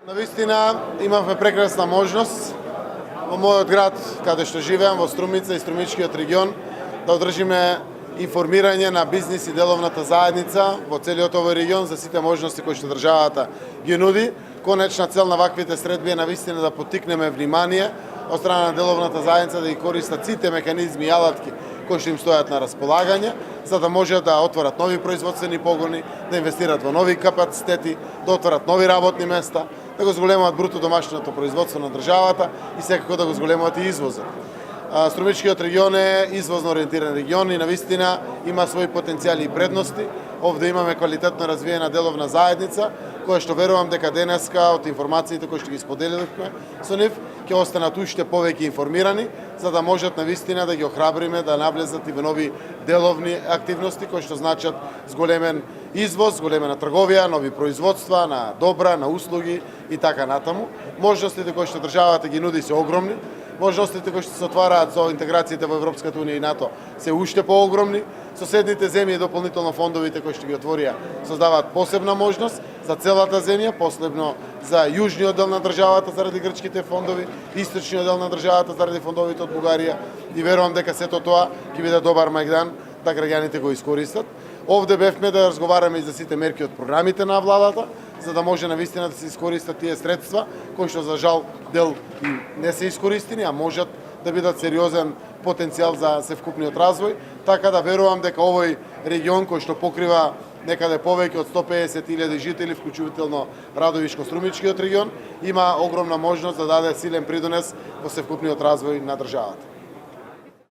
Навистина имавме прекрасна можност во мојот град, каде што живеам, во Струмица и Струмичкиот регион, да одржиме информирање на бизнис и деловната заедница во целиот овој регион за сите можности кои што државата ги нуди. Конечна цел на ваквите средби е навистина да поттикнеме внимание од страна на деловната заедница да ги користат сите механизми и алатки кои што им стојат на располагање, за да можат да отворат нови производствени погони, да инвестират во нови капацитети, да отворат нови работни места, да го зголемуваат бруто домашното производство на државата и секако да го зголемуваат и извозот. Струмичкиот регион е извозно ориентиран регион и навистина има своји потенцијали и предности. Овде имаме квалитетно развиена деловна заедница, која што верувам дека денеска од информациите кои што ги споделивме со нив ќе останат уште повеќе информирани, за да можат навистина да ги охрабриме да навлезат и во нови деловни активности кои што значат зголемен извоз, зголемена трговија, нови производства на добра, на услуги и така натаму. Можностите кои што државата ги нуди се огромни. Можностите кои што се отвараат со интеграцијата во Европската унија и НАТО се уште поогромни. Соседните земји и дополнително фондовите кои што ги отворија создаваат посебна можност за целата земја, последно за јужниот дел на државата заради грчките фондови, источниот дел на државата заради фондовите од Бугарија и верувам дека сето тоа ќе биде добар мајдан да граѓаните го искористат. Овде бевме да разговараме и за сите мерки од програмите на владата, за да може навистина да се искористат тие средства, кои што за жал дел не се искористени, а можат да бидат сериозен потенцијал за севкупниот развој, така да верувам дека овој регион кој што покрива некаде повеќе од 150.000 жители, вклучително Радовишко-Струмичкиот регион, има огромна можност да даде силен придонес во севкупниот развој на државата.